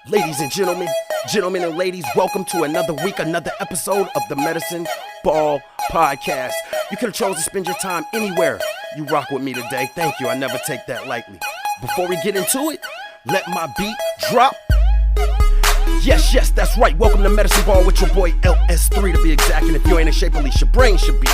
Ladies and gentlemen and ladies, welcome to another week, another episode of the Medicine Ball Podcast. You could have chosen to spend your time anywhere. You rock with me today. Thank you. I never take that lightly. Before we get into it, let my beat drop. Yes, that's right. Welcome to Medicine Ball with your boy LS3 to be exact. And if you ain't in shape, at least your brain should be.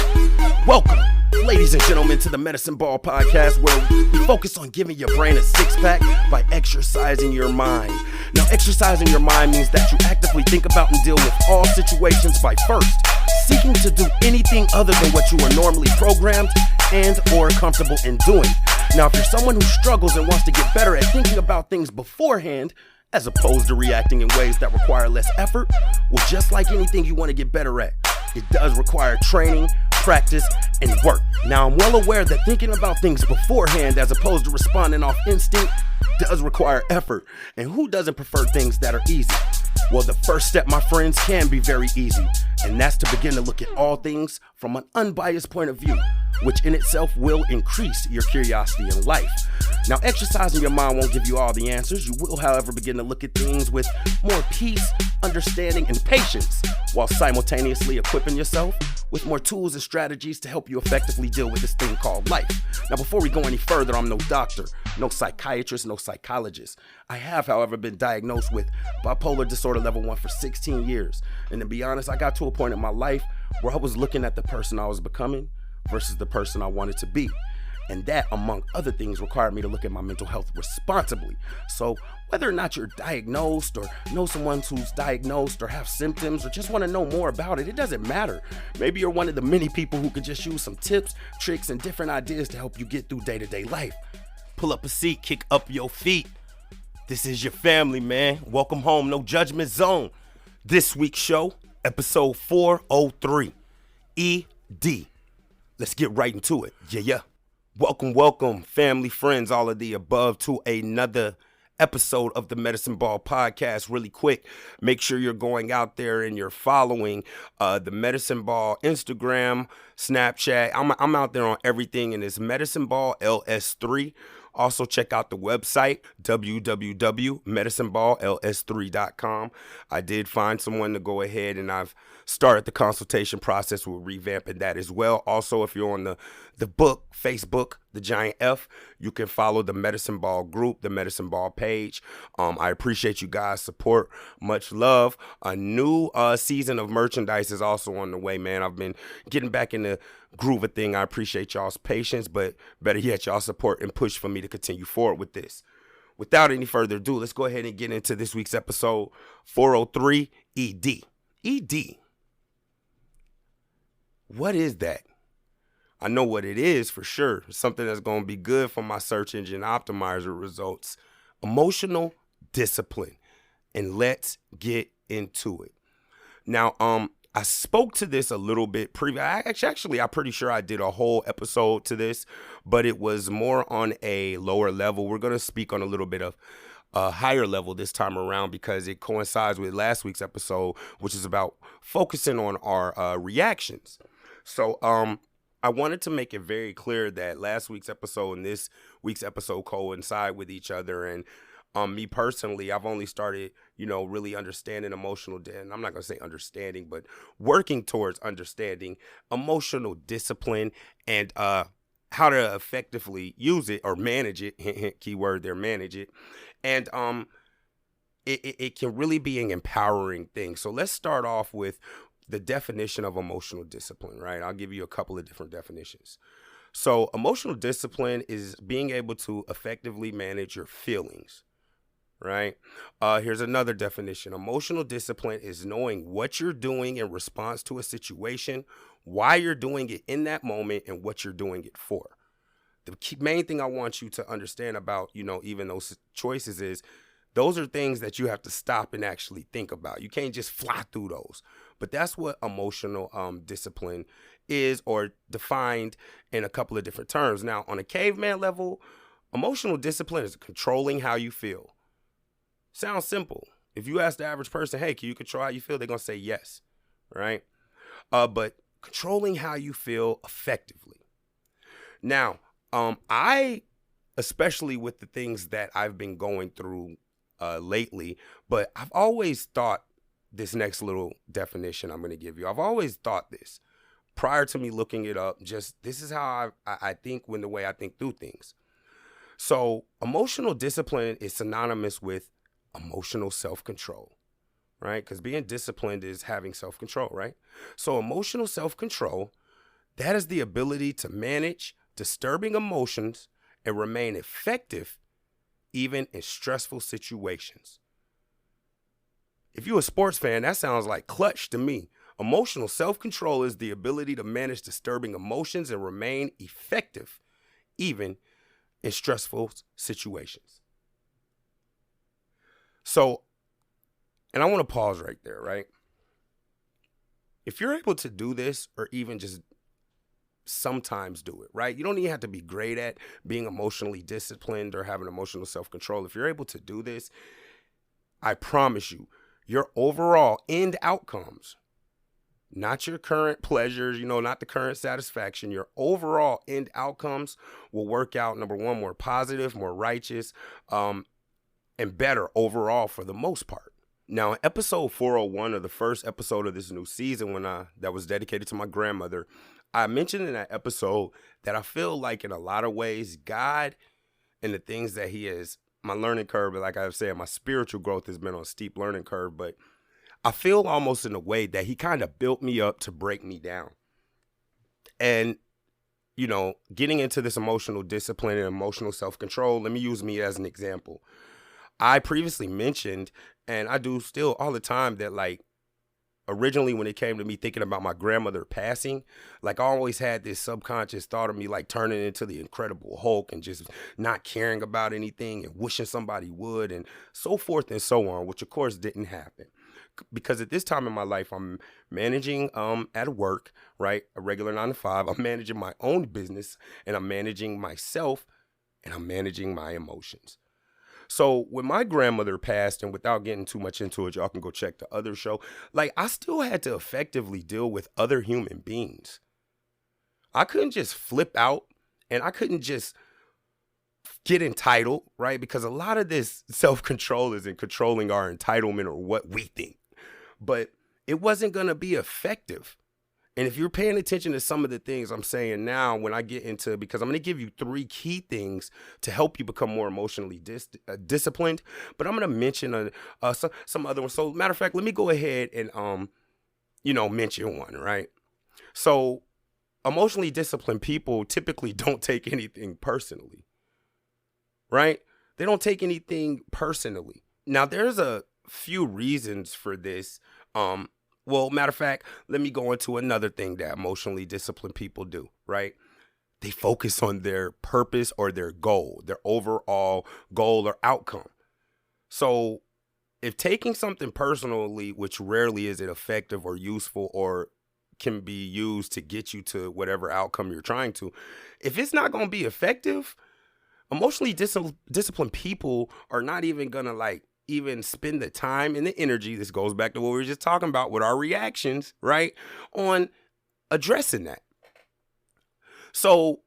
Welcome, ladies and gentlemen, to the Medicine Ball Podcast, where we focus on giving your brain a six-pack by exercising your mind. Now, exercising your mind means that you actively think about and deal with all situations by first seeking to do anything other than what you are normally programmed and or comfortable in doing. Now, if you're someone who struggles and wants to get better at thinking about things beforehand, as opposed to reacting in ways that require less effort, well, just like anything you want to get better at, it does require training, practice, and work. Now, I'm well aware that thinking about things beforehand as opposed to responding off instinct does require effort. And who doesn't prefer things that are easy? Well, the first step, my friends, can be very easy, and that's to begin to look at all things from an unbiased point of view, which in itself will increase your curiosity in life. Now, exercising your mind won't give you all the answers. You will, however, begin to look at things with more peace, understanding, and patience, while simultaneously equipping yourself with more tools and strategies to help you effectively deal with this thing called life. Now, before we go any further, I'm no doctor, no psychiatrist, no psychologist. I have, however, been diagnosed with bipolar disorder level 1 for 16 years. And to be honest, I got to a point in my life where I was looking at the person I was becoming versus the person I wanted to be. And that, among other things, required me to look at my mental health responsibly. So whether or not you're diagnosed or know someone who's diagnosed or have symptoms or just want to know more about it, it doesn't matter. Maybe you're one of the many people who could just use some tips, tricks, and different ideas to help you get through day-to-day life. Pull up a seat, kick up your feet. This is your family, man. Welcome home, no judgment zone. This week's show, episode 403, ED. Let's get right into it. Yeah. Welcome, family, friends, all of the above, to another episode of the Medicine Ball Podcast. Really quick, make sure you're going out there and you're following the Medicine Ball Instagram, Snapchat. I'm out there on everything, and it's Medicine Ball LS3. Also, check out the website, www.medicineballls3.com. I did find someone to go ahead, and I've started the consultation process. We're revamping that as well. Also, if you're on the book, Facebook, The Giant F, you can follow the Medicine Ball group, the Medicine Ball page. I appreciate you guys' support. Much love. A new season of merchandise is also on the way, man. I've been getting back in the groove of thing. I appreciate y'all's patience, but better yet, y'all support and push for me to continue forward with this. Without any further ado, let's go ahead and get into this week's episode 403, ED. ED. What is that? I know what it is for sure. It's something that's going to be good for my search engine optimizer results. Emotional discipline. And let's get into it. Now, I spoke to this a little bit Actually, I'm pretty sure I did a whole episode to this, but it was more on a lower level. We're going to speak on a little bit of a higher level this time around because it coincides with last week's episode, which is about focusing on our reactions. So I wanted to make it very clear that last week's episode and this week's episode coincide with each other. And me personally, I've only started, really understanding and I'm not going to say understanding, but working towards understanding emotional discipline and how to effectively use it or manage it. Keyword there, manage it. And it can really be an empowering thing. So let's start off with the definition of emotional discipline, right? I'll give you a couple of different definitions. So emotional discipline is being able to effectively manage your feelings, right? Here's another definition. Emotional discipline is knowing what you're doing in response to a situation, why you're doing it in that moment, and what you're doing it for. The main thing I want you to understand about, even those choices is those are things that you have to stop and actually think about. You can't just fly through those. But that's what emotional discipline is, or defined in a couple of different terms. Now, on a caveman level, emotional discipline is controlling how you feel. Sounds simple. If you ask the average person, hey, can you control how you feel? They're going to say yes, right? But controlling how you feel effectively. Now, I, especially with the things that I've been going through lately, but I've always thought this next little definition I'm going to give you. I've always thought this prior to me looking it up. Just this is how I think when the way I think through things. So emotional discipline is synonymous with emotional self-control, right? Because being disciplined is having self-control, right? So emotional self-control, that is the ability to manage disturbing emotions and remain effective even in stressful situations. If you're a sports fan, that sounds like clutch to me. Emotional self-control is the ability to manage disturbing emotions and remain effective even in stressful situations. So, and I want to pause right there, right? If you're able to do this, or even just sometimes do it, right? You don't even have to be great at being emotionally disciplined or having emotional self-control. If you're able to do this, I promise you, your overall end outcomes, not your current pleasures, not the current satisfaction, your overall end outcomes will work out, number one, more positive, more righteous, and better overall for the most part. Now, in episode 401 of the first episode of this new season, that was dedicated to my grandmother, I mentioned in that episode that I feel like in a lot of ways, God and the things that he has, my learning curve, like I've said, my spiritual growth has been on a steep learning curve, but I feel almost in a way that he kind of built me up to break me down. And, getting into this emotional discipline and emotional self-control, let me use me as an example. I previously mentioned, and I do still all the time, that like originally when it came to me thinking about my grandmother passing, like I always had this subconscious thought of me like turning into the Incredible Hulk and just not caring about anything and wishing somebody would and so forth and so on, which of course didn't happen. Because at this time in my life, I'm managing at work, right? A regular 9 to 5. I'm managing my own business and I'm managing myself and I'm managing my emotions. So when my grandmother passed, and without getting too much into it, y'all can go check the other show. Like I still had to effectively deal with other human beings. I couldn't just flip out and I couldn't just get entitled, right? Because a lot of this self-control is in controlling our entitlement or what we think. But it wasn't going to be effective. And if you're paying attention to some of the things I'm saying now, when I get into, because I'm going to give you 3 key things to help you become more emotionally disciplined, but I'm going to mention some other ones. So matter of fact, let me go ahead and, mention one, right? So emotionally disciplined people typically don't take anything personally, right? They don't take anything personally. Now, there's a few reasons for this. Well, matter of fact, let me go into another thing that emotionally disciplined people do, right? They focus on their purpose or their goal, their overall goal or outcome. So if taking something personally, which rarely is it effective or useful or can be used to get you to whatever outcome you're trying to, if it's not going to be effective, emotionally disciplined people are not even going to even spend the time and the energy, this goes back to what we were just talking about with our reactions, right, on addressing that. So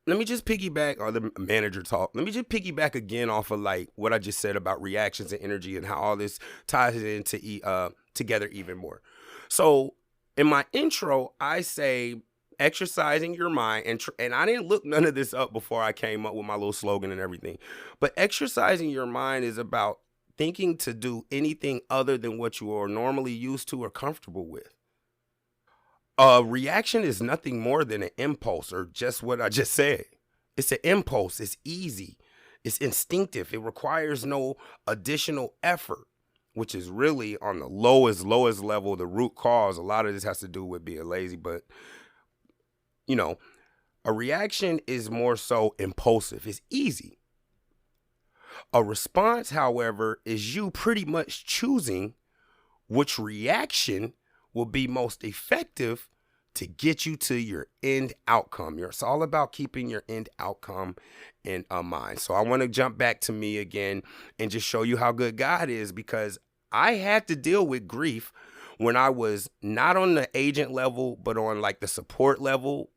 let me just piggyback, or the manager talk, let me just piggyback again off of what I just said about reactions and energy and how all this ties it into together even more. So in my intro, I say exercising your mind, and I didn't look none of this up before I came up with my little slogan and everything, but exercising your mind is about thinking to do anything other than what you are normally used to or comfortable with. A reaction is nothing more than an impulse, or just what I just said. It's an impulse. It's easy. It's instinctive. It requires no additional effort, which is really on the lowest level, the root cause. A lot of this has to do with being lazy, but a reaction is more so impulsive. It's easy. A response, however, is you pretty much choosing which reaction will be most effective to get you to your end outcome. It's all about keeping your end outcome in mind. So I want to jump back to me again and just show you how good God is, because I had to deal with grief when I was not on the agent level, but on the support level,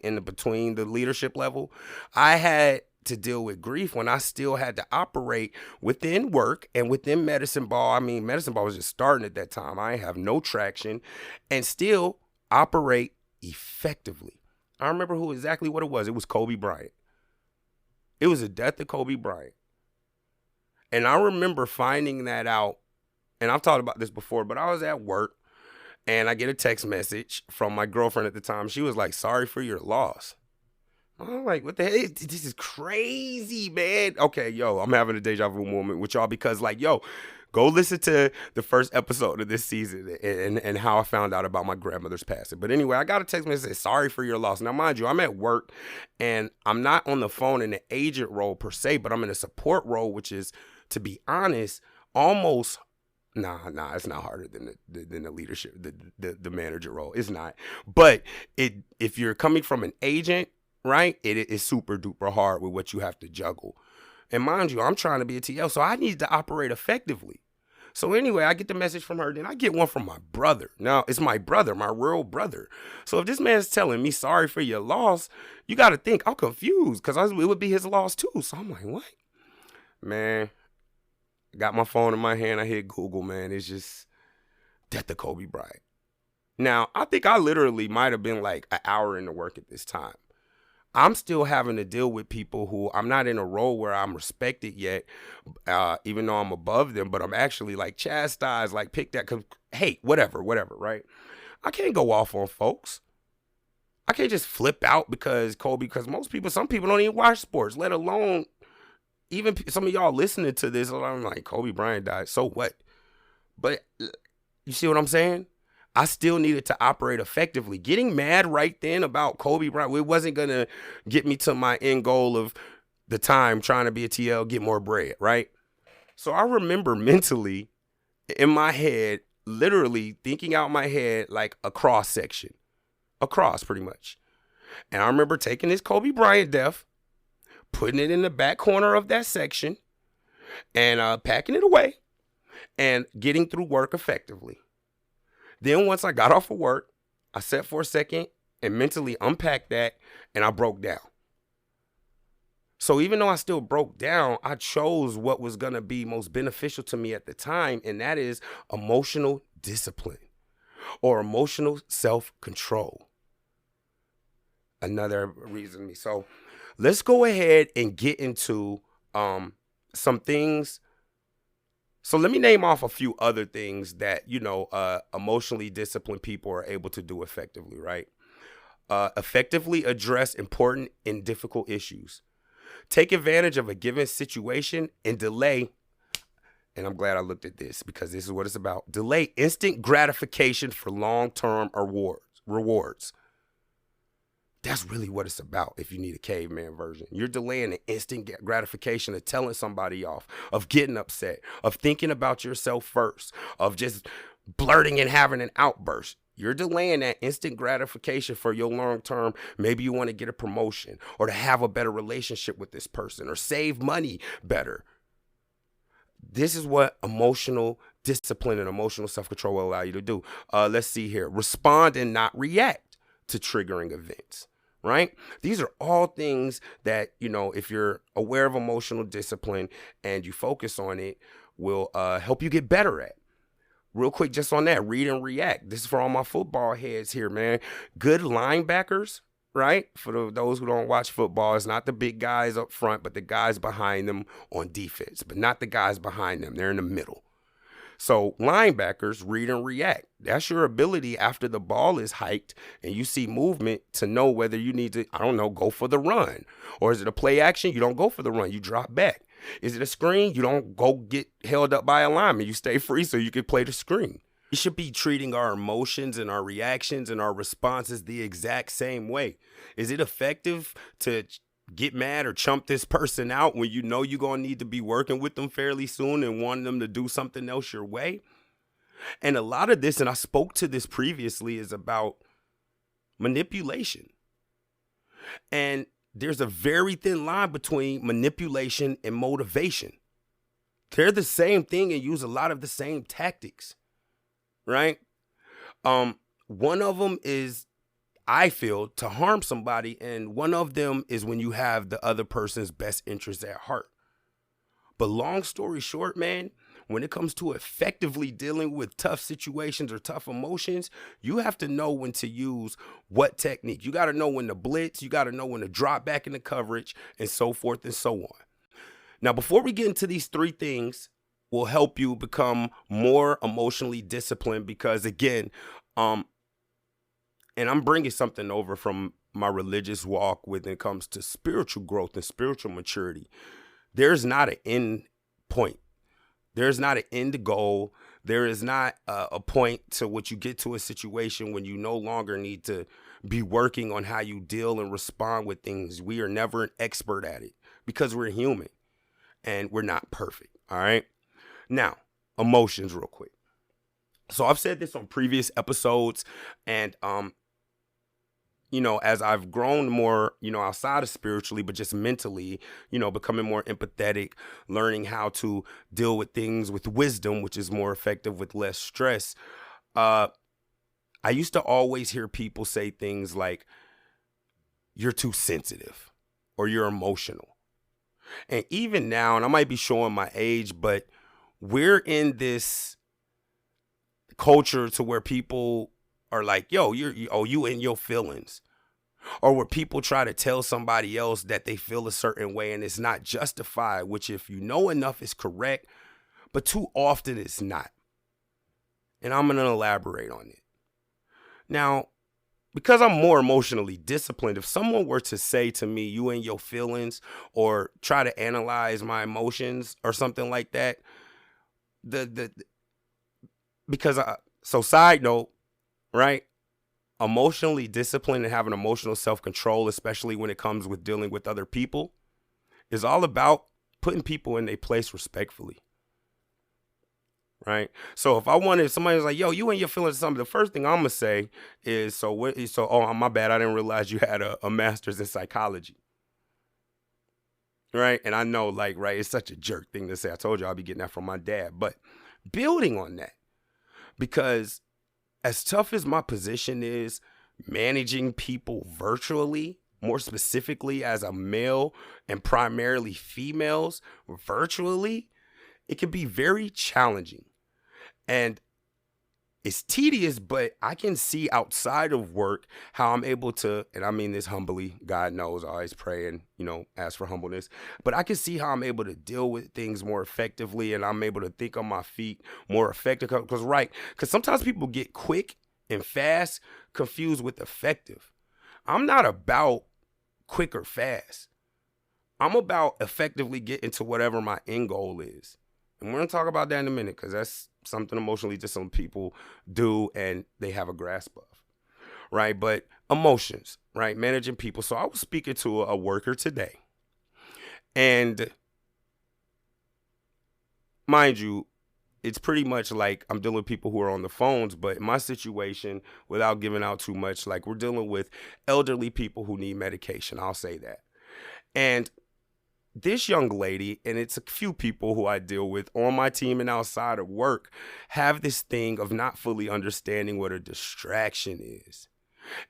in between the leadership level. I had to deal with grief when I still had to operate within work and within medicine ball. I mean, medicine ball was just starting at that time. I ain't have no traction and still operate effectively. I remember exactly what it was. It was Kobe Bryant. It was the death of Kobe Bryant. And I remember finding that out, and I've talked about this before, but I was at work and I get a text message from my girlfriend at the time. She was like, "Sorry for your loss." I'm like, what the hell? This is crazy, man. Okay, yo, I'm having a deja vu moment with y'all because, like, yo, go listen to the first episode of this season and how I found out about my grandmother's passing. But anyway, I got a text message that said, "Sorry for your loss." Now, mind you, I'm at work and I'm not on the phone in the agent role per se, but I'm in a support role, which is, to be honest, almost it's not harder than the leadership, the manager role. It's not. But if you're coming from an agent, right, it is super duper hard with what you have to juggle. And mind you, I'm trying to be a TL, so I need to operate effectively. So anyway, I get the message from her, then I get one from my brother. Now, it's my brother, my real brother. So if this man's telling me sorry for your loss, you got to think, I'm confused because it would be his loss too. So I'm like, what? Man, got my phone in my hand. I hit Google, man. It's just death of Kobe Bryant. Now, I think I literally might have been like an hour into work at this time. I'm still having to deal with people who I'm not in a role where I'm respected yet, even though I'm above them, but I'm actually like chastised, like picked at, hey, whatever, right? I can't go off on folks. I can't just flip out because some people don't even watch sports, let alone even some of y'all listening to this. I'm like, Kobe Bryant died, so what? But you see what I'm saying? I still needed to operate effectively. Getting mad right then about Kobe Bryant, it wasn't going to get me to my end goal of the time trying to be a TL, get more bread, right? So I remember mentally in my head, literally thinking out my head like a cross section, pretty much. And I remember taking this Kobe Bryant death, putting it in the back corner of that section and packing it away and getting through work effectively. Then once I got off of work, I sat for a second and mentally unpacked that, and I broke down. So even though I still broke down, I chose what was going to be most beneficial to me at the time, and that is emotional discipline or emotional self-control. Another reason. So let's go ahead and get into some things. So let me name off a few other things that, emotionally disciplined people are able to do effectively, right? Effectively address important and difficult issues. Take advantage of a given situation and delay, and I'm glad I looked at this because this is what it's about. Delay instant gratification for long-term rewards. That's really what it's about if you need a caveman version. You're delaying the instant gratification of telling somebody off, of getting upset, of thinking about yourself first, of just blurting and having an outburst. You're delaying that instant gratification for your long term. Maybe you want to get a promotion or to have a better relationship with this person or save money better. This is what emotional discipline and emotional self-control will allow you to do. Let's see here. Respond and not react to triggering events. Right? These are all things that, if you're aware of emotional discipline and you focus on it, will help you get better at. Real quick, just on that, read and react. This is for all my football heads here, man. Good linebackers, right? For those who don't watch football, it's not the big guys up front, but the guys behind them on defense, but not the guys behind them. They're in the middle. So linebackers read and react. That's your ability after the ball is hiked and you see movement to know whether you need to, go for the run. Or is it a play action? You don't go for the run. You drop back. Is it a screen? You don't go get held up by a lineman. You stay free so you can play the screen. We should be treating our emotions and our reactions and our responses the exact same way. Is it effective to get mad or chump this person out when you know you're going to need to be working with them fairly soon and want them to do something else your way? And a lot of this, and I spoke to this previously, is about manipulation. And there's a very thin line between manipulation and motivation. They're the same thing and use a lot of the same tactics, right? One of them is I feel, to harm somebody. And one of them is when you have the other person's best interests at heart. But long story short, man, when it comes to effectively dealing with tough situations or tough emotions, you have to know when to use what technique. You got to know when to blitz. You got to know when to drop back into coverage, and so forth and so on. Now, before we get into these three things, will help you become more emotionally disciplined, because again, and I'm bringing something over from my religious walk when it comes to spiritual growth and spiritual maturity. There's not an end point. There's not an end goal. There is not a point to which you get to a situation when you no longer need to be working on how you deal and respond with things. We are never an expert at it because we're human and we're not perfect. All right. Now, emotions real quick. So I've said this on previous episodes, and as I've grown more, outside of spiritually, but just mentally, becoming more empathetic, learning how to deal with things with wisdom, which is more effective with less stress. I used to always hear people say things like, you're too sensitive or you're emotional. And even now, and I might be showing my age, but we're in this culture to where people are like, yo, you in your feelings. Or where people try to tell somebody else that they feel a certain way and it's not justified, which if you know enough is correct, but too often it's not. And I'm going to elaborate on it. Now, because I'm more emotionally disciplined, if someone were to say to me, you in your feelings, or try to analyze my emotions or something like that, so side note, right? Emotionally disciplined and having emotional self-control, especially when it comes with dealing with other people, is all about putting people in their place respectfully. Right? So if somebody's like, yo, you and your feelings or something, the first thing I'm going to say is, oh, my bad, I didn't realize you had a master's in psychology. Right? And I know, right, it's such a jerk thing to say. I told you I'll be getting that from my dad. But building on that, because as tough as my position is, managing people virtually, more specifically as a male and primarily females virtually, it can be very challenging. And it's tedious, but I can see outside of work how I'm able to, and I mean this humbly, God knows, I always pray and, ask for humbleness, but I can see how I'm able to deal with things more effectively, and I'm able to think on my feet more effective. Because sometimes people get quick and fast confused with effective. I'm not about quick or fast. I'm about effectively getting to whatever my end goal is. And we're going to talk about that in a minute, because that's something emotionally just some people do and they have a grasp of, right? But emotions, right? Managing people. So I was speaking to a worker today, and mind you, it's pretty much like I'm dealing with people who are on the phones, but in my situation, without giving out too much, like we're dealing with elderly people who need medication. I'll say that. And this young lady, and it's a few people who I deal with on my team and outside of work, have this thing of not fully understanding what a distraction is.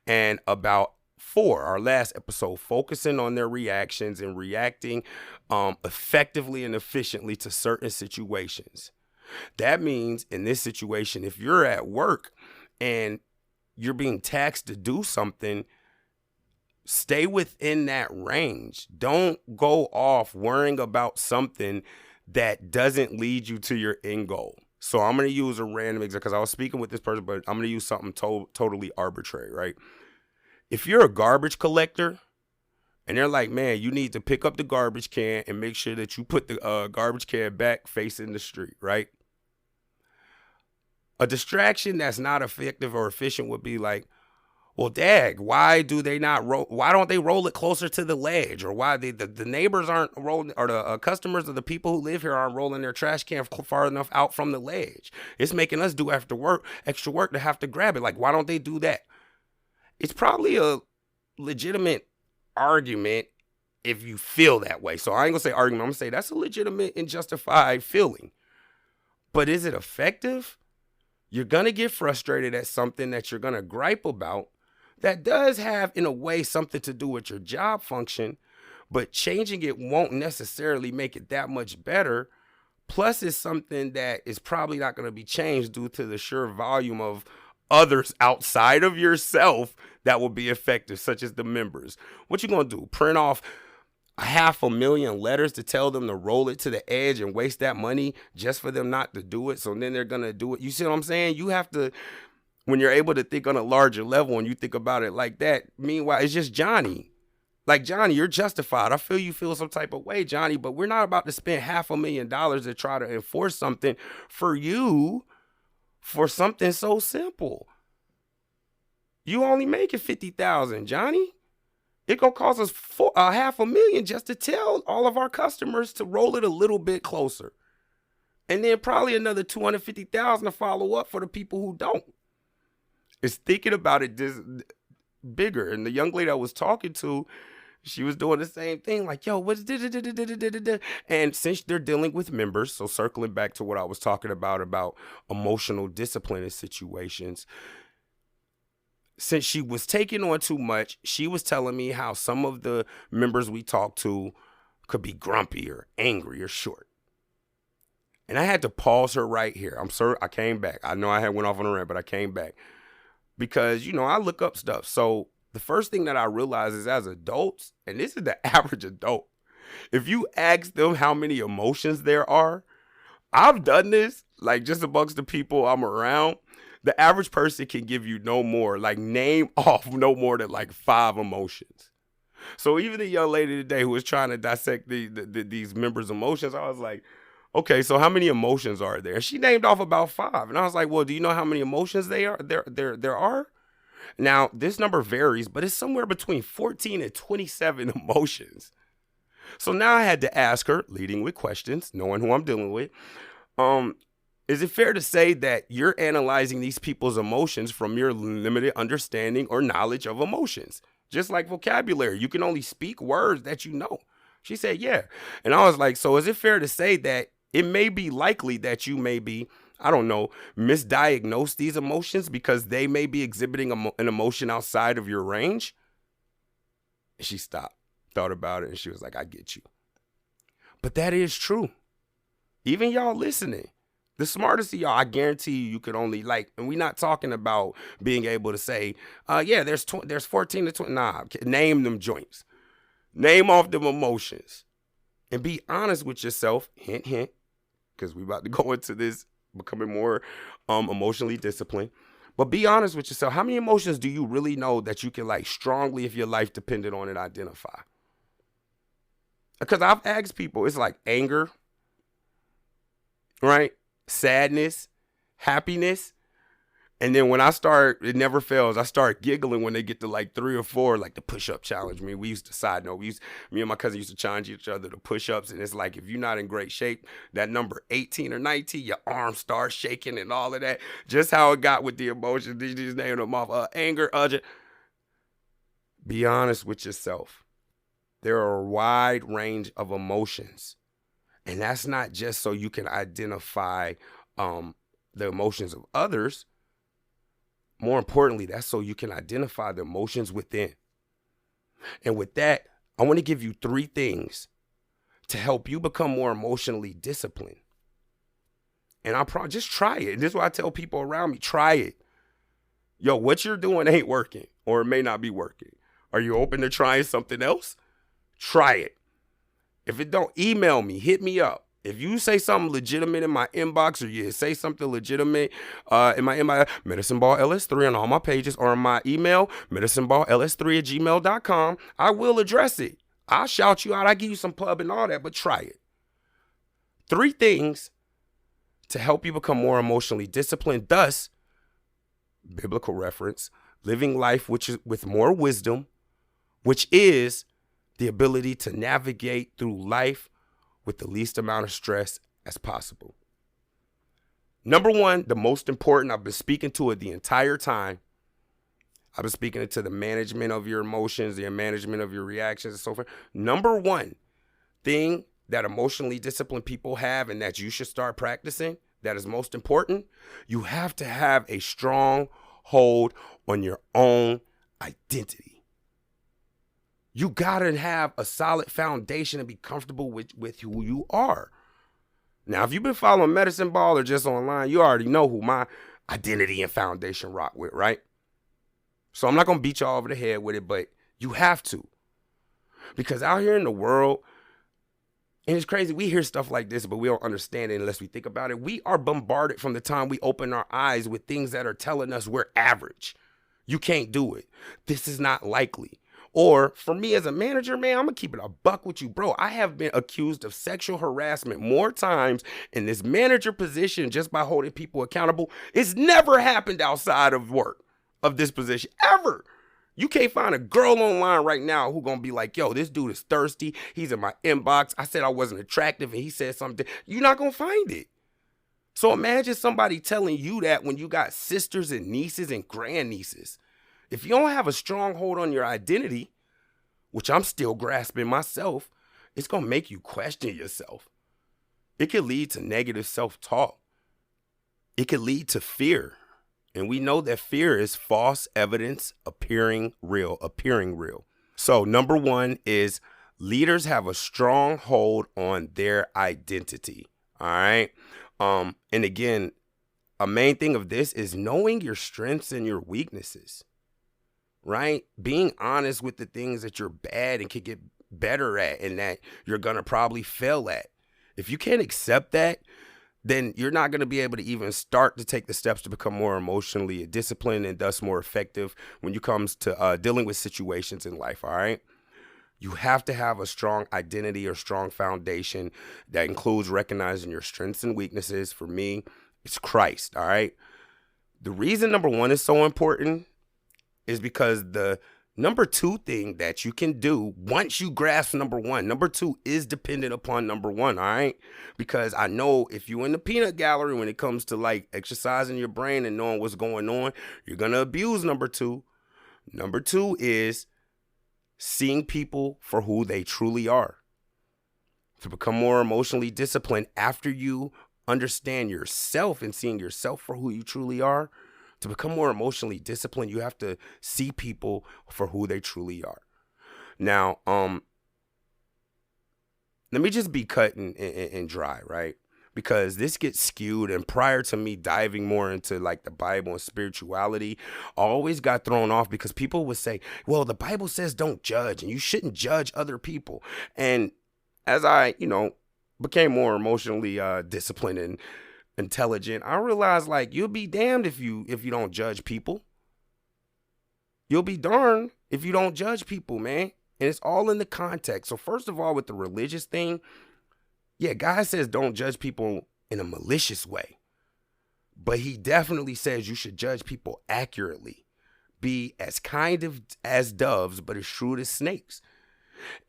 And about our last episode, focusing on their reactions and reacting effectively and efficiently to certain situations. That means in this situation, if you're at work and you're being taxed to do something, stay within that range. Don't go off worrying about something that doesn't lead you to your end goal. So I'm going to use a random example, because I was speaking with this person, but I'm going to use something totally arbitrary, right? If you're a garbage collector and they're like, man, you need to pick up the garbage can and make sure that you put the garbage can back facing the street, right? A distraction that's not effective or efficient would be like, well, dag, why don't they roll it closer to the ledge? Or why the neighbors aren't rolling, or the customers or the people who live here aren't rolling their trash can far enough out from the ledge? It's making us do extra work to have to grab it. Like, why don't they do that? It's probably a legitimate argument if you feel that way. So I ain't gonna say argument, I'm gonna say that's a legitimate and justified feeling. But is it effective? You're gonna get frustrated at something that you're gonna gripe about, that does have, in a way, something to do with your job function, but changing it won't necessarily make it that much better. Plus, it's something that is probably not going to be changed due to the sheer volume of others outside of yourself that will be effective, such as the members. What you going to do? Print off 500,000 letters to tell them to roll it to the edge and waste that money just for them not to do it? So then they're going to do it. You see what I'm saying? You have to, when you're able to think on a larger level and you think about it like that, meanwhile, it's just Johnny. Like, Johnny, you're justified. I feel you feel some type of way, Johnny, but we're not about to spend $500,000 to try to enforce something for you for something so simple. You only making $50,000, Johnny. It gonna cost us $500,000 just to tell all of our customers to roll it a little bit closer, and then probably another $250,000 to follow up for the people who don't. It's thinking about it this bigger. And the young lady I was talking to, she was doing the same thing, like, yo, what's da-da-da-da-da-da-da-da? And since they're dealing with members, so circling back to what I was talking about emotional discipline in situations, since she was taking on too much, she was telling me how some of the members we talked to could be grumpy or angry or short. And I had to pause her right here. I'm sorry, I came back. I know I had went off on a rant, but I came back. Because, I look up stuff. So the first thing that I realized is, as adults, and this is the average adult, if you ask them how many emotions there are, I've done this, like, just amongst the people I'm around. The average person can give you no more, like, name off no more than like 5 emotions. So even the young lady today who was trying to dissect these members' emotions, I was like, okay, so how many emotions are there? She named off about 5. And I was like, well, do you know how many emotions there are? Now, this number varies, but it's somewhere between 14 and 27 emotions. So now I had to ask her, leading with questions, knowing who I'm dealing with, is it fair to say that you're analyzing these people's emotions from your limited understanding or knowledge of emotions? Just like vocabulary, you can only speak words that you know. She said, yeah. And I was like, so is it fair to say that it may be likely that you may be, I don't know, misdiagnose these emotions because they may be exhibiting an emotion outside of your range? And she stopped, thought about it, and she was like, I get you. But that is true. Even y'all listening, the smartest of y'all, I guarantee you could only, like, and we're not talking about being able to say, yeah, there's 14 to 20. Nah, name them joints. Name off them emotions. And be honest with yourself, hint, hint, because we're about to go into this becoming more emotionally disciplined. But be honest with yourself. How many emotions do you really know that you can, like, strongly, if your life depended on it, identify? Because I've asked people, it's like anger, right? Sadness, happiness. And then when I start, it never fails, I start giggling when they get to like 3 or 4, like the push-up challenge. I mean, we used to, side note, me and my cousin used to challenge each other to push-ups. And it's like, if you're not in great shape, that number 18 or 19, your arms start shaking and all of that. Just how it got with the emotions. They just named them off. Anger, Be honest with yourself. There are a wide range of emotions. And that's not just so you can identify the emotions of others. More importantly, that's so you can identify the emotions within. And with that, I want to give you 3 things to help you become more emotionally disciplined. And just try it. And this is why I tell people around me, try it. Yo, what you're doing ain't working, or it may not be working. Are you open to trying something else? Try it. If it don't, email me, hit me up. If you say something legitimate in my inbox, or you say something legitimate in my inbox, MedicineBallLS3 on all my pages, or in my email, medicineballls3@gmail.com, I will address it. I'll shout you out. I give you some pub and all that, but try it. 3 things to help you become more emotionally disciplined, thus, biblical reference, living life with more wisdom, which is the ability to navigate through life with the least amount of stress as possible. Number 1, the most important, I've been speaking to it the entire time. I've been speaking it to the management of your emotions, the management of your reactions, and so forth. Number 1 thing that emotionally disciplined people have, and that you should start practicing, that is most important, you have to have a strong hold on your own identity. You gotta have a solid foundation and be comfortable with who you are. Now, if you've been following Medicine Ball or just online, you already know who my identity and foundation rock with, right? So I'm not gonna beat y'all over the head with it, but you have to. Because out here in the world, and it's crazy, we hear stuff like this, but we don't understand it unless we think about it. We are bombarded from the time we open our eyes with things that are telling us we're average. You can't do it. This is not likely. Or for me as a manager, man, I'm gonna keep it a buck with you, bro. I have been accused of sexual harassment more times in this manager position just by holding people accountable. It's never happened outside of work of this position, ever. You can't find a girl online right now who gonna be like, yo, this dude is thirsty. He's in my inbox. I said I wasn't attractive and he said something. You're not gonna find it. So imagine somebody telling you that when you got sisters and nieces and grandnieces. If you don't have a strong hold on your identity, which I'm still grasping myself, it's going to make you question yourself. It could lead to negative self-talk. It could lead to fear. And we know that fear is false evidence appearing real. So number one is leaders have a strong hold on their identity. All right. And again, a main thing of this is knowing your strengths and your weaknesses. Right? Being honest with the things that you're bad and can get better at and that you're going to probably fail at. If you can't accept that, then you're not going to be able to even start to take the steps to become more emotionally disciplined and thus more effective when it comes to dealing with situations in life, all right? You have to have a strong identity or strong foundation that includes recognizing your strengths and weaknesses. For me, it's Christ, all right? The reason number one is so important is because the number two thing that you can do once you grasp number one, number two is dependent upon number one, all right? Because I know if you're in the peanut gallery when it comes to like exercising your brain and knowing what's going on, you're going to abuse number two. Number two is seeing people for who they truly are. To become more emotionally disciplined after you understand yourself and seeing yourself for who you truly are, to become more emotionally disciplined, you have to see people for who they truly are. Now, let me just be cut and dry, right? Because this gets skewed, and prior to me diving more into like the Bible and spirituality, I always got thrown off because people would say, well, the Bible says don't judge and you shouldn't judge other people. And as I, became more emotionally disciplined and intelligent, I realized like you'll be damned if you don't judge people. You'll be darned if you don't judge people, man. And it's all in the context. So first of all, with the religious thing, yeah, God says don't judge people in a malicious way. But he definitely says you should judge people accurately. Be as kind of as doves, but as shrewd as snakes.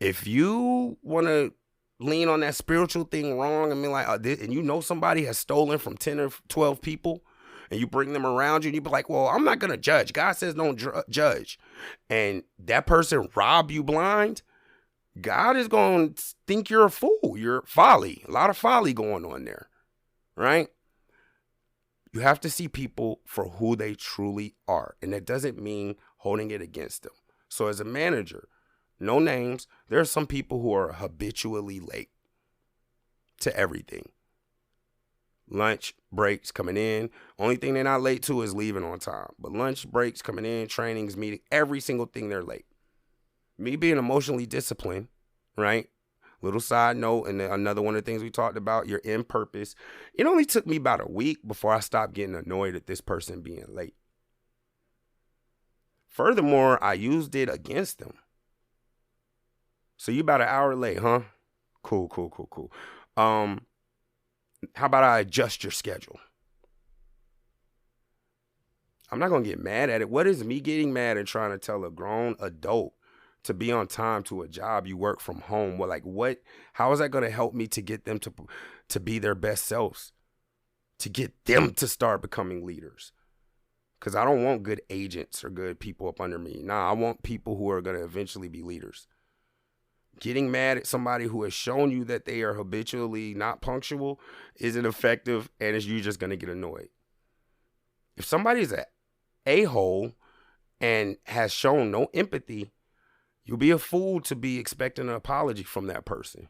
If you want to lean on that spiritual thing wrong and be like, and you know somebody has stolen from 10 or 12 people and you bring them around you and you be like, well, I'm not going to judge. God says don't judge. And that person rob you blind. God is going to think you're a fool. You're folly. A lot of folly going on there, right? You have to see people for who they truly are. And that doesn't mean holding it against them. So as a manager, no names, there are some people who are habitually late to everything. Lunch breaks coming in. Only thing they're not late to is leaving on time. But lunch breaks coming in, trainings, meeting, every single thing they're late. Me being emotionally disciplined, right? Little side note, and another one of the things we talked about, your end purpose. It only took me about a week before I stopped getting annoyed at this person being late. Furthermore, I used it against them. So you about an hour late, huh? Cool. How about I adjust your schedule? I'm not going to get mad at it. What is me getting mad and trying to tell a grown adult to be on time to a job you work from home? Well, like what? How is that going to help me to get them to be their best selves? To get them to start becoming leaders? Because I don't want good agents or good people up under me. Nah, I want people who are going to eventually be leaders. Getting mad at somebody who has shown you that they are habitually not punctual isn't effective, and you're just going to get annoyed. If somebody's an a-hole and has shown no empathy, you'll be a fool to be expecting an apology from that person.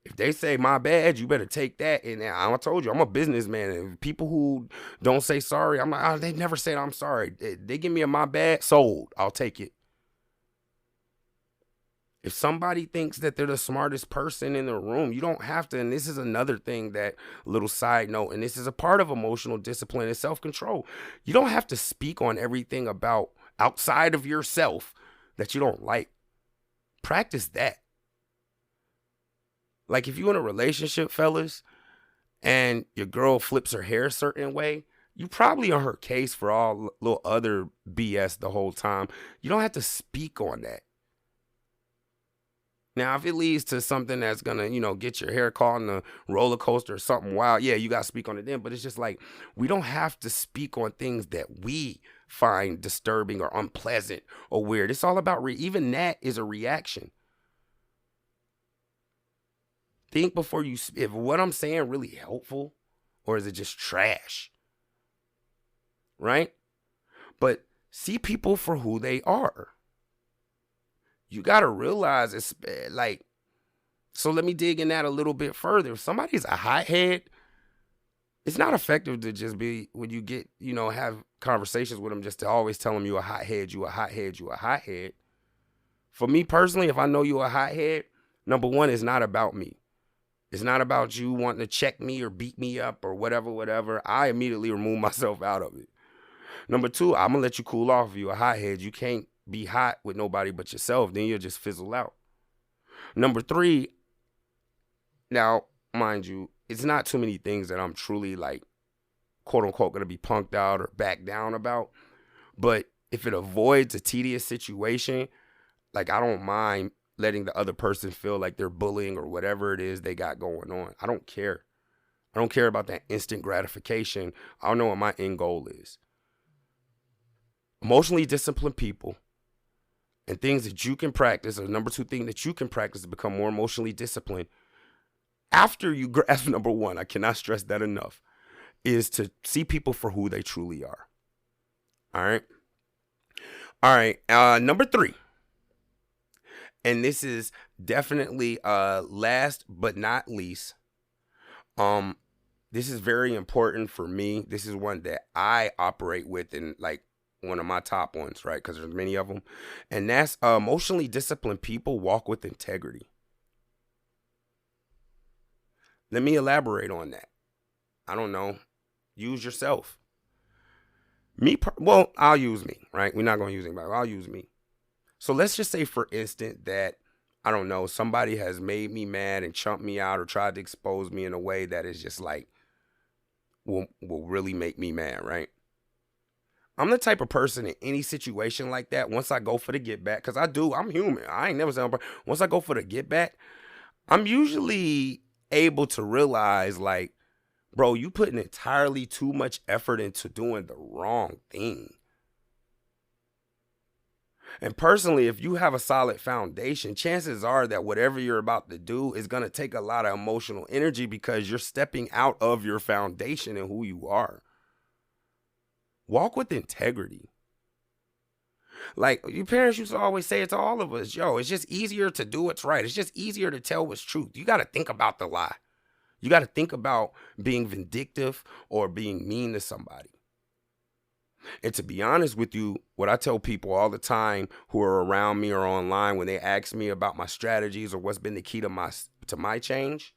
If they say my bad, you better take that. And I told you, I'm a businessman. And people who don't say sorry, I'm like, oh, they never said I'm sorry. They give me a my bad, sold. I'll take it. If somebody thinks that they're the smartest person in the room, you don't have to. And this is another thing, that little side note, and this is a part of emotional discipline and self-control. You don't have to speak on everything about outside of yourself that you don't like. Practice that. Like if you're in a relationship, fellas, and your girl flips her hair a certain way, you probably on her case for all little other BS the whole time. You don't have to speak on that. Now, if it leads to something that's going to, get your hair caught in a roller coaster or something wild, yeah, you got to speak on it then. But it's just like, we don't have to speak on things that we find disturbing or unpleasant or weird. It's all about, even that is a reaction. Think before you, if what I'm saying really helpful or is it just trash? Right? But see people for who they are. You got to realize it's like, so let me dig in that a little bit further. If somebody's a hothead, it's not effective to just be, when you get, have conversations with them, just to always tell them you a hothead, you a hothead, you a hothead. For me personally, if I know you a hothead, number one, it's not about me. It's not about you wanting to check me or beat me up or whatever. I immediately remove myself out of it. Number two, I'm going to let you cool off if you a hothead. You can't be hot with nobody but yourself. Then you'll just fizzle out. Number three, now, mind you, it's not too many things that I'm truly like, quote unquote, going to be punked out or back down about. But if it avoids a tedious situation, like I don't mind letting the other person feel like they're bullying or whatever it is they got going on. I don't care. I don't care about that instant gratification. I don't know what my end goal is. Emotionally disciplined people and things that you can practice, or number two thing that you can practice to become more emotionally disciplined, after you grasp number one, I cannot stress that enough, is to see people for who they truly are. All right. Number three. And this is definitely last but not least. This is very important for me. This is one that I operate with, and like one of my top ones, right? Because there's many of them. And that's emotionally disciplined people walk with integrity. Let me elaborate on that. I don't know. Use yourself. I'll use me, right? We're not going to use anybody. I'll use me. So let's just say, for instance, that, I don't know, somebody has made me mad and chumped me out or tried to expose me in a way that is just like, will really make me mad, right? I'm the type of person in any situation like that, once I go for the get back, because I'm human. I ain't never said, once I go for the get back, I'm usually able to realize, like, bro, you putting entirely too much effort into doing the wrong thing. And personally, if you have a solid foundation, chances are that whatever you're about to do is going to take a lot of emotional energy, because you're stepping out of your foundation and who you are. Walk with integrity. Like your parents used to always say it to all of us, it's just easier to do what's right. It's just easier to tell what's truth. You got to think about the lie. You got to think about being vindictive or being mean to somebody. And to be honest with you, what I tell people all the time who are around me or online, when they ask me about my strategies or what's been the key to my change,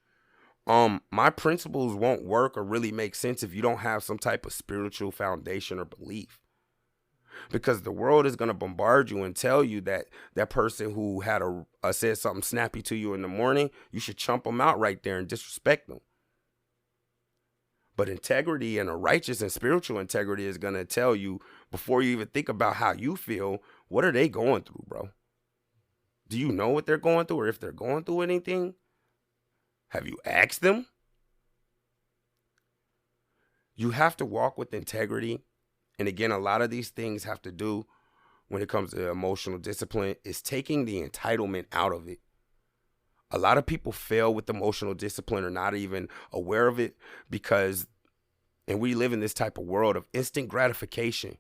my principles won't work or really make sense if you don't have some type of spiritual foundation or belief. Because the world is going to bombard you and tell you that that person who had said something snappy to you in the morning, you should chump them out right there and disrespect them. But integrity and a righteous and spiritual integrity is going to tell you, before you even think about how you feel, what are they going through, bro? Do you know what they're going through, or if they're going through anything? Have you asked them? You have to walk with integrity. And again, a lot of these things have to do, when it comes to emotional discipline, is taking the entitlement out of it. A lot of people fail with emotional discipline, or not even aware of it, because, and we live in this type of world of instant gratification.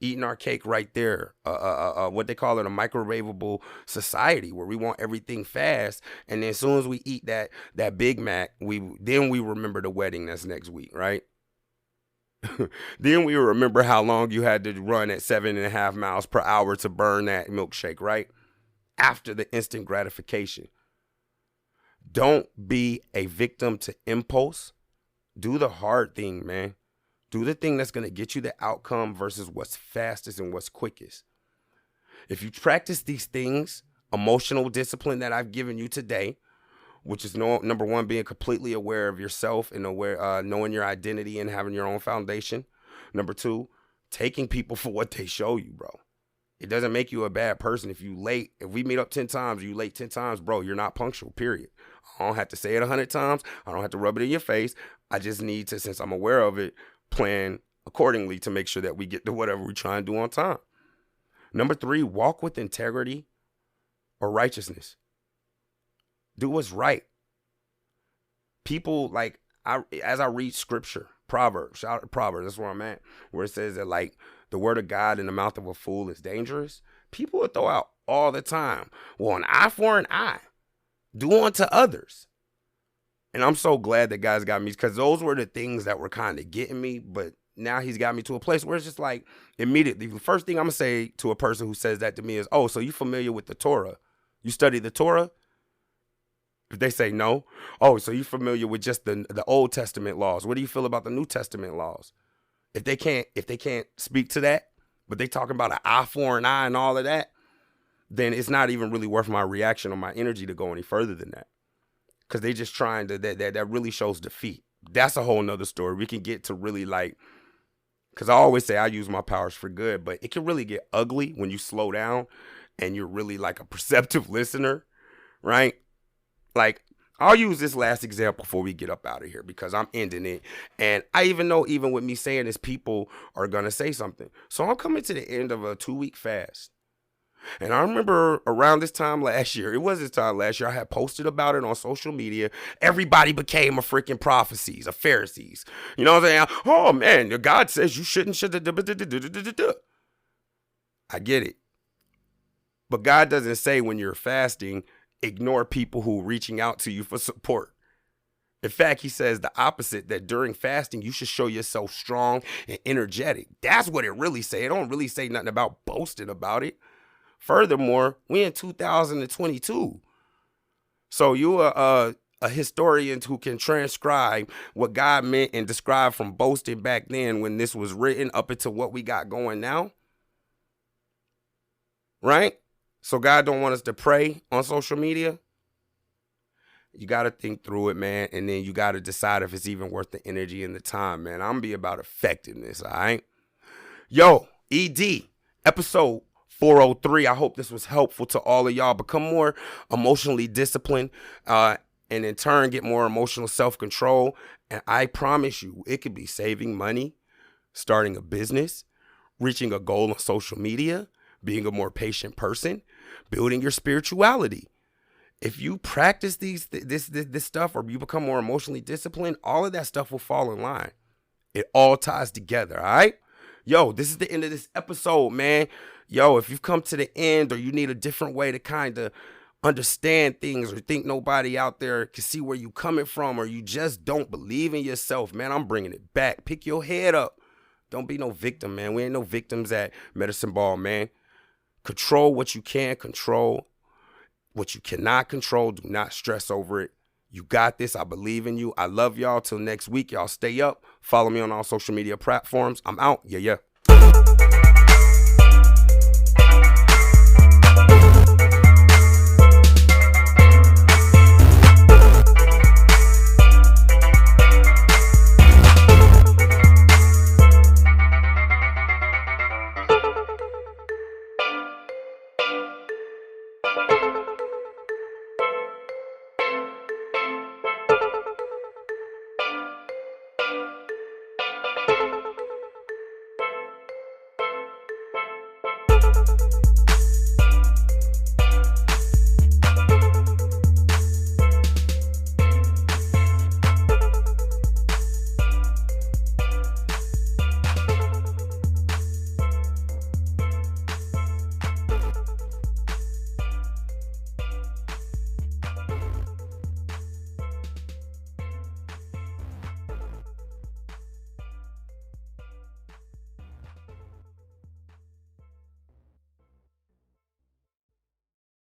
eating our cake right there. What they call it, a microwavable society where we want everything fast. And then as soon as we eat that Big Mac, we remember the wedding that's next week, right? Then we remember how long you had to run at 7.5 miles per hour to burn that milkshake, right? After the instant gratification. Don't be a victim to impulse. Do the hard thing, man. Do the thing that's going to get you the outcome versus what's fastest and what's quickest. If you practice these things, emotional discipline that I've given you today, which is number one, being completely aware of yourself and knowing your identity and having your own foundation. Number two, taking people for what they show you, bro. It doesn't make you a bad person if you late. If we meet up 10 times, you late 10 times, bro, you're not punctual, period. I don't have to say it 100 times. I don't have to rub it in your face. I just need to, since I'm aware of it, plan accordingly to make sure that we get to whatever we try and do on time. Number three, walk with integrity or righteousness. Do what's right. People, like, as I read scripture, Proverbs, shout out to Proverbs, that's where I'm at, where it says that, like, the word of God in the mouth of a fool is dangerous. People will throw out all the time, well, an eye for an eye. Do unto others. And I'm so glad that God's got me, because those were the things that were kind of getting me, but now he's got me to a place where it's just like, immediately, the first thing I'm going to say to a person who says that to me is, oh, so you familiar with the Torah? You study the Torah? If they say no, oh, so you familiar with just the Old Testament laws? What do you feel about the New Testament laws? If they can't speak to that, but they talking about an eye for an eye and all of that, then it's not even really worth my reaction or my energy to go any further than that. Because they just trying to, that really shows defeat. That's a whole nother story. We can get to really, like, because I always say I use my powers for good, but it can really get ugly when you slow down and you're really like a perceptive listener, right? Like, I'll use this last example before we get up out of here, because I'm ending it. And I even know, even with me saying this, people are going to say something. So I'm coming to the end of a 2-week fast. And I remember around this time last year, I had posted about it on social media. Everybody became a freaking prophecies, a Pharisees. You know what I'm saying? Oh, man, God says you shouldn't. I get it. But God doesn't say when you're fasting, ignore people who are reaching out to you for support. In fact, he says the opposite, that during fasting, you should show yourself strong and energetic. That's what it really say. It don't really say nothing about boasting about it. Furthermore, we in 2022. So you are a historian who can transcribe what God meant and describe from boasting back then when this was written up into what we got going now. Right? So God don't want us to pray on social media. You got to think through it, man. And then you got to decide if it's even worth the energy and the time, man. I'm going to be about effectiveness, all right? Yo, ED, episode 403. I hope this was helpful to all of y'all. Become more emotionally disciplined and in turn get more emotional self-control. And I promise you, it could be saving money, starting a business, reaching a goal on social media, being a more patient person, building your spirituality. If you practice this stuff, or you become more emotionally disciplined, all of that stuff will fall in line. It all ties together, all right? Yo, this is the end of this episode, man. Yo, if you've come to the end, or you need a different way to kind of understand things, or think nobody out there can see where you coming from, or you just don't believe in yourself, man, I'm bringing it back. Pick your head up. Don't be no victim, man. We ain't no victims at Medicine Ball, man. Control what you can control. What you cannot control, do not stress over it. You got this. I believe in you. I love y'all. Till next week, y'all stay up. Follow me on all social media platforms. I'm out. Yeah.